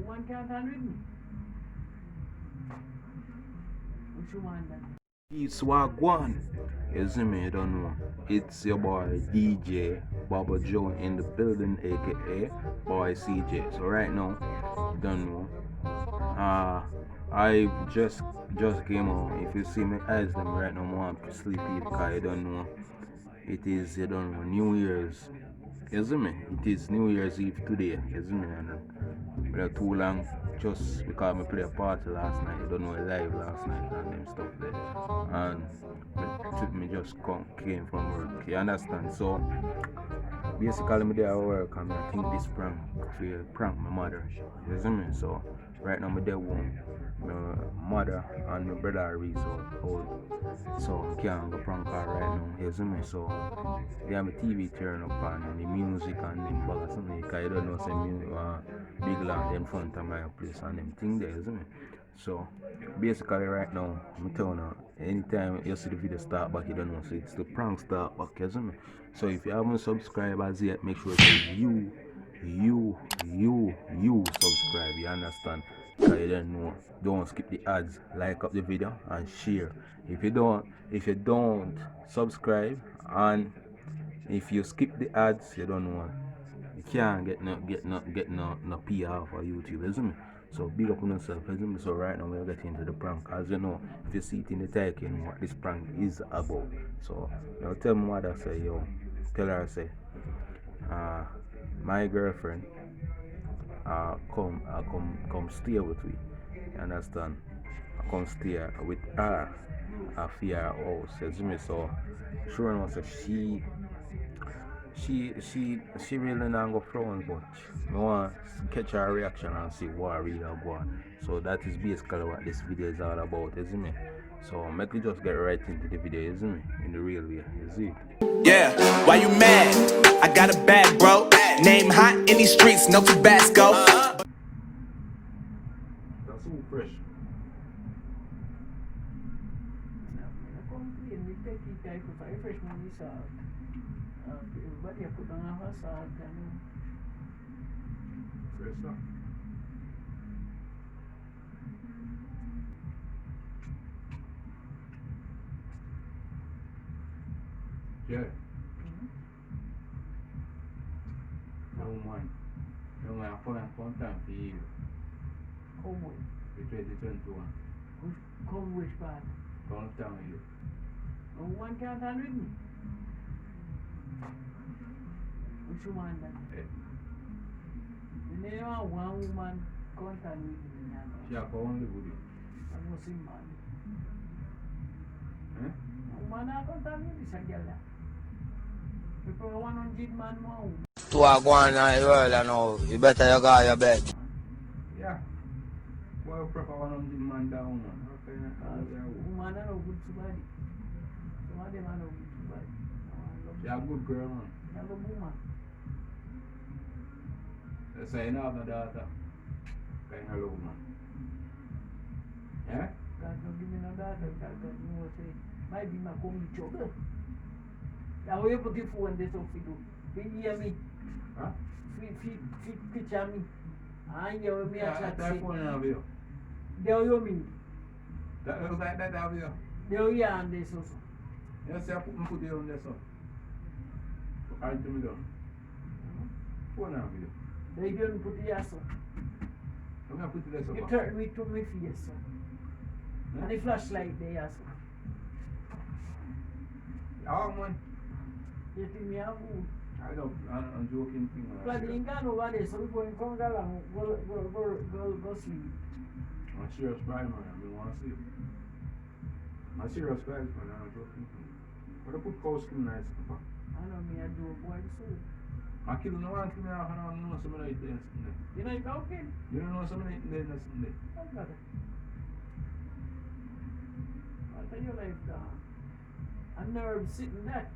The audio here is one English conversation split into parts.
one can't handle me. Which one then? It's Wagwan. You see me, you don't know. It's your boy DJ Baba Joe in the building, aka Boy CJ. So right now, you don't know. I just came on. If you see my eyes them right now, I'm sleepy because you don't know. It is, you don't know, New Year's. You see me? It is New Year's Eve today. You see me? And we are too long just because I played a party last night. You don't know, live last night and them stuff there. And me just came from work. You understand? So basically me there at work and I think this prank my mother. You see me? So right now me there home. My mother and my brother are really so old. So I can't go prank her right now. You see me? So they have a TV turn up and the music and them ball or something because you don't know some music big land in front of my place and them thing there, isn't it? So basically right now I'm telling you, anytime you see the video start back you don't know, so it's the prank start back, isn't it? So if you haven't subscribed as yet, make sure that you subscribe, you understand? Because you don't know, don't skip the ads, like up the video and share. If you don't subscribe and if you skip the ads, you don't know. You can't get no PR for YouTube, isn't it? So big up on yourself, isn't it? So right now we're getting into the prank. As you know, if you see it in the title, you know what this prank is about. So now tell me what I say, yo. Tell her I say, uh, my girlfriend come stay with me. You understand? I come stay with her at her house, isn't it? So sure enough, so she really not go front, but I want to catch her reaction and see what really go on. So that is basically what this video is all about, isn't it? So make me just get right into the video, isn't it? In the real way, is it? Yeah, why you mad? I got a bag, bro. Name hot in these streets, no Tabasco. That's so fresh. I complain, we take it time for fresh money salt. Everybody put on our salt and Fresh stuff. Yeah. Don't mind. Don't mind. Fun time for you. come with. The 2021. Come which part? Don't tell you. No one can't handle me. Which one then? The name of one woman can't handle me. She have only good. I was in man. Eh? Woman I can't handle this a girl. People 100 man more. To a go on in the world and now, you better you go your bed. Yeah. Well, proper 100 man down. Okay. Woman are no good to body. Some of them are no good to body. She a good girl, man. They have a woman. They say you have no daughter. Kind of low, man. Yeah? God don't give me no daughter. God don't know say, might be my come with trouble. Now we put the phone this off you do. You hear me? Huh? Picture me. And you me a chat that say. phone have you. There you mean. That looks like that have you. There you are on this also. You see, I put it on there, so. Hand to me down. Phone have you. They don't put the ass on. I'm going to put it there, so. You turn me to my face. So. And the flashlight there also. Oh, man. You think me have who? I'm joking thing. But the Incan over there, so we go in Conga and go sleep. I'm serious guy, man. I mean, want to see. I'm serious guy, man. I'm joking thing. But I put cow skin nice. I know me, I do a boy so. My kid don't want to me, I don't know some of the things. You know, you okay? You don't know some of the things. Oh, God. I'll tell you like I'm never sitting there.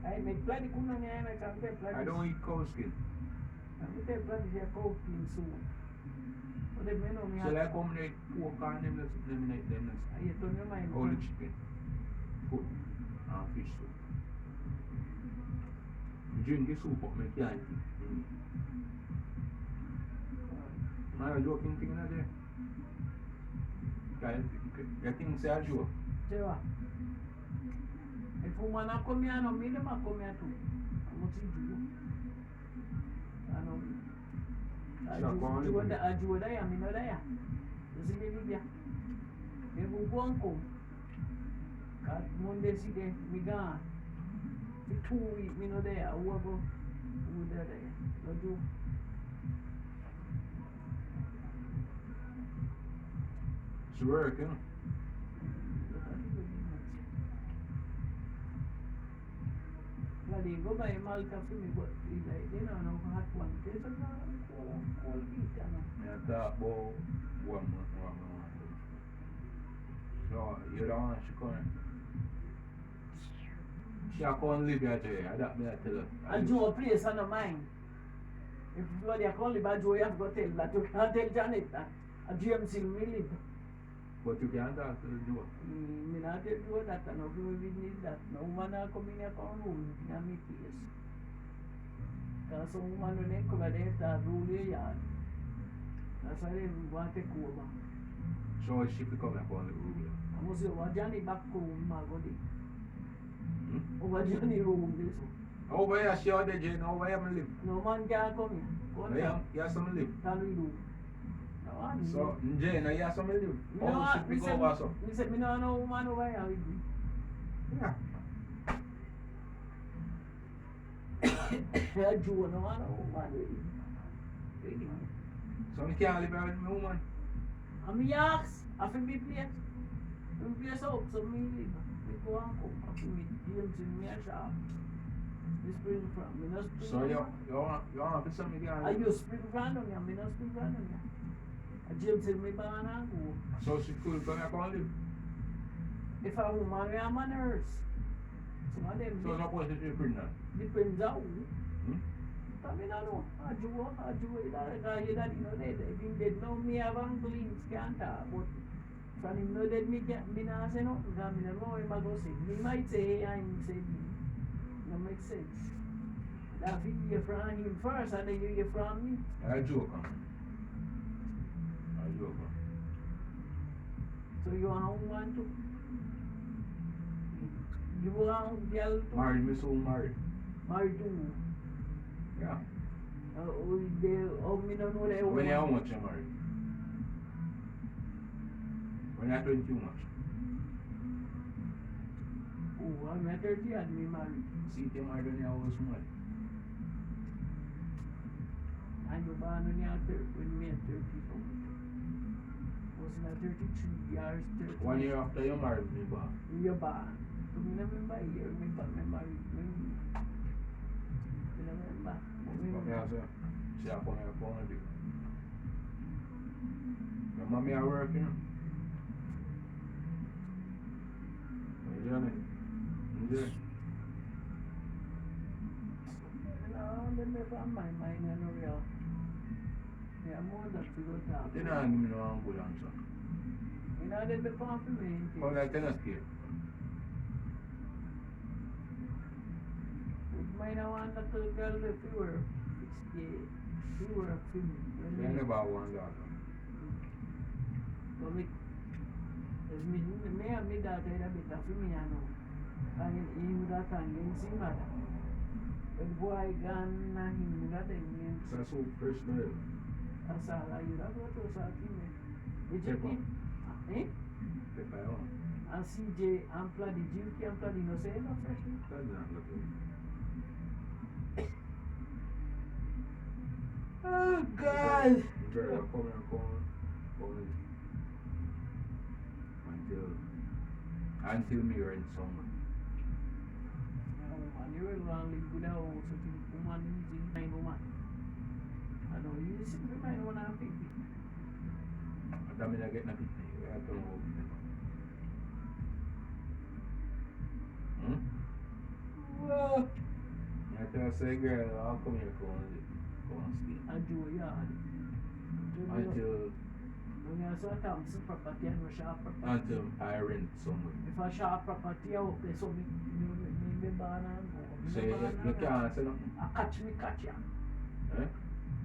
I make plenty of money and I can get plenty. I don't eat cow skin. I will take plenty of cold cream soon. But they may know me. So like how many pork and them, them. You don't know my All the chicken, food, and fish soup. You drink the soup up, make you eat. Man, joking thing in there. You think say a joke? Say what? If woman a come here, no, me them a come here too. I must see you. I know. A Joe there, me no there. You see me there? Me go and come. Cause Monday see there, me gone. For 2 weeks, me no there. Who go? Who there? No Joe. It's work, you know. Well, they go buy Malta for me, but they like, they don't know hot one. There's a cold heat, you know. Yeah, talk about one month. So, you don't want she come. She a come live here today, that me I tell her. And Joe place on the mind. If you are calling about Joe, you have to tell that. You can't tell Janet that. A GMC me live. But you can't talk to the Joe. Me not tell Joe that, and if we need that. No woman are coming here come room in my place. Because some woman when they come there start rule your yard. That's why they want to take over. So she pick up like on the rule. I must say, over Johnny back room, my God. Over Johnny room, this one. Over here, she out there, Jane. Over here, I live. No man can come here. Go on. Yeah, you have some live. Tell we do. No one. So, Jane, you have some live. No, Oh, she pick over so. Me say, me no know woman over here with me. Yeah. Joe, no one know woman with me. Really? So, I can't live here with my woman. And me ask, I feel me place. Me place out, so me live. Me go and come. I feel me James in me a shop. Me spring from, me no spring So, from. you want to send me there? I use spring from down here, me no spring from down here. James in me born and go. So, she could come here and live. If a woman we have manners, some of them So, not supposed to be pregnant. depends on who. Hmm? I mean, I know. I do that guy that you know dead. I think they know me have glimpse can't talk, but from him know that me not say nothing because me don't know him I go say. Me might say A and him say B. No make sense. That you hear from him first and then you hear from me. I joke. I joke. So you want woman too? You want girl too? Married, me soon married. Married too? Yeah. Me don't know that When you how woman. much you married? When you're 20 much? Oh, I'm at 30 and me married. See, you married when you was small. And you born when you are 30, when me at 30 something. Was not 33 years, 30. 1 year after you married me, but You born. So me remember year, me married. Me remember. yeah, so she have come here for do. Remember me at work, you know? Johnny. Yeah. No, they never on my mind, you know, real. Yeah, more than to go talk. They don't give me no good answer. You know, they never on for me. How like tennis game? Mine I want that little girl if you were 68. You were a film. They never want that. So me and me daughter a bit of me, I know. And him that and him sing mother. When boy gone and him that and him. So that's so personal. That's all I hear. That's what was happening. Pepper. Eh? Pepper, yeah. And CJ and Plady, Jimmy and Plady, no say no freshly. That's not looking. Oh God! Very well come until me rent somewhere. No, man, you will want to live with a house, so think woman easy, mind woman. I know you simply mind one and pick it. That means I get nothing. I don't know. Well, I tell say girl, I'll come here, go and stay. I do a yard. Until When you sort of some property and S.H.A.R.E property. I rent somewhere. If I S.H.A.R.E property, I hope they so me born and go. So you can't say nothing. I catch me catch ya. Eh?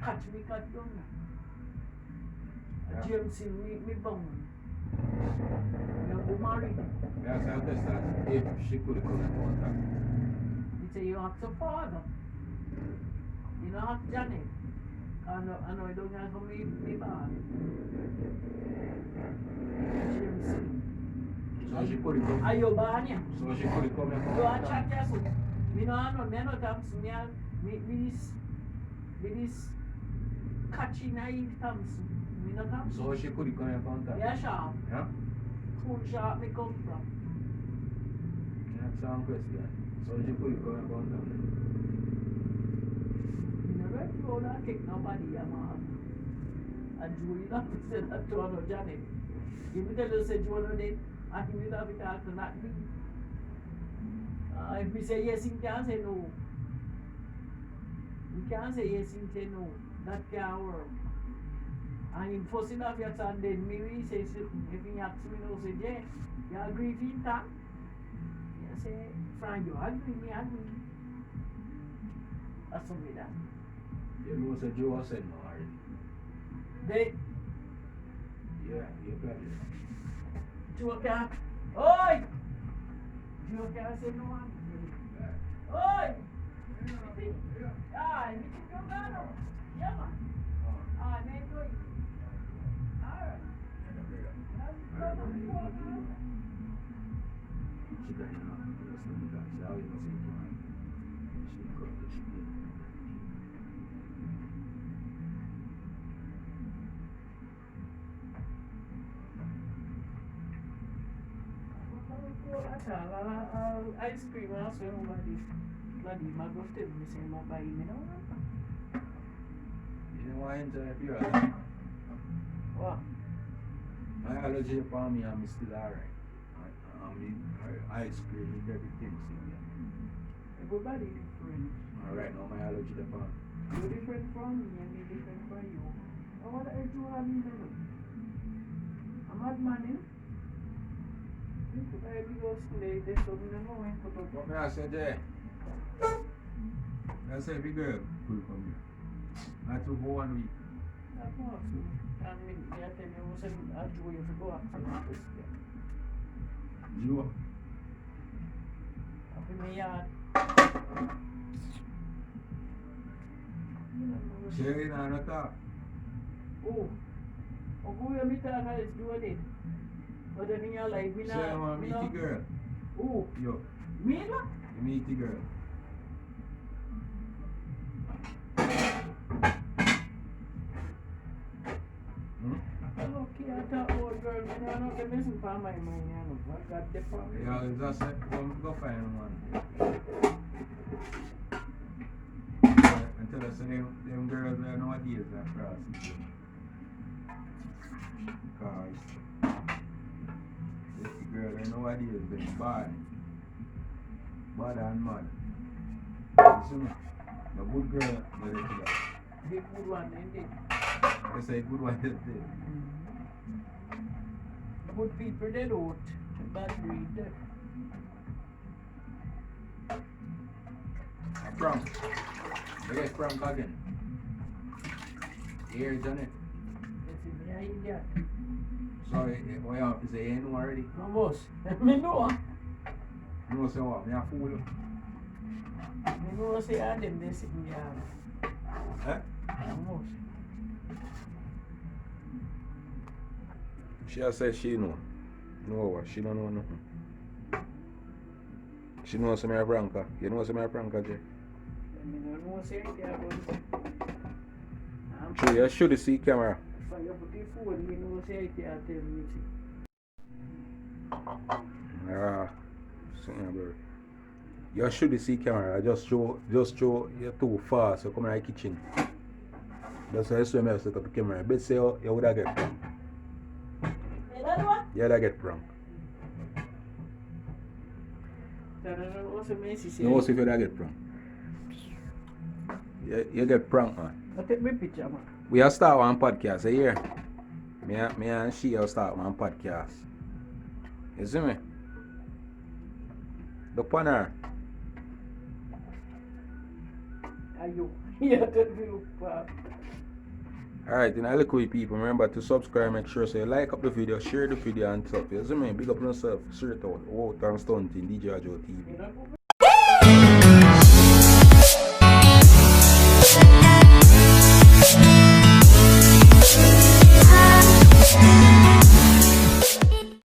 Catch me catch down ya. James me bone. You go married. Yeah, so I just asked if she could come and contact me. He say you ask your father. You know ask Janet. I know you don't have to me bad. James. So she could come. Are you bad? So she could come and You are contact chat so. Me no tams me this catchy naive tams. Me no tams. So she could come and contact Yeah, sharp. Yeah? Full sharp me come from. That's one question. So she could come and contact me. You never know that take nobody, man. And Julie not said that to another Janet. If you tell her say Julie did, I think you have it after not me. If we say yes, he can't say no. You can't say yes, he say no. That can't work. And in first enough your son then maybe say something. If he asks me no, say, Jay, you agree with that? You say, Frank, you agree, me agree. That's something that. You know, so Joe said no already. They, Yeah, you got it. Joe can't, oi! Joe can't say no one. Oi! Ah, you think you're gonna? Yeah, man. Ah, man, go. Alright. She got it now. Just let me back. She always must say, she got this. Ice cream also nobody bloody mago tell me say my buy me no. You know why I enjoy it here? What? My allergy upon me, I'm still alright. I mean, ice cream and everything. See, Everybody different. alright, now my allergy upon. You different from me and me different from you. I want to you have me then. I'm mad man, eh? You could have go school, they told me no when put up. What me I said there? I said, big girl, could come here. I took for 1 week. That's awesome. I mean, they tell me who said I do you to go up to the question. Joe. Up in my yard. Sherry, now not talk. Oh, who you meet that guy is doing it? But then in your life, me Sherry, want to meet the girl. Who? Yo, Me no? you meet the girl. Okay, I thought old girl, man, I know the missing for my mind, you know. I got the problem. Yeah, it's just like, go find one. Until I say them girls are nowadays that cross. Because the girl are nowadays they bad. Bad and mad. You see me? The good girl, they let you go. The good one, indeed. They say good one is dead. Good people, they don't. Bad breed, they. Prank. They get prank again. Here, Janet. They say, me, I idiot. Sorry, what you have to say? You know already? No, boss. Me know. You know, say what? Me a fool you. Me know, say, I them, they sit in the yard. Eh? No, boss. She has said she know. No what? She don't know nothing. She knows some of pranker. You know some of pranker, Jay? Me no know, say, they are going to. True, you should see camera. If I put the phone, me know, say, they are telling me. Ah, something bro. You should see camera. I just show you're too fast. You come in the kitchen. That's why I swim I set up the camera. Bet say you would have get prank. Another one? You would have get prank. Also, Messi say. No, see if you would have get prank. You get prank, man. I take my picture, man. We have start one podcast, you hear? Me and she will start one podcast. You see me? Look on her. Are you? Yeah, that will Alright, and I look with people. Remember to subscribe, make sure so you like up the video, share the video and stuff. You see me? Big up yourself, straight out, out and stunting, DJ Joe TV.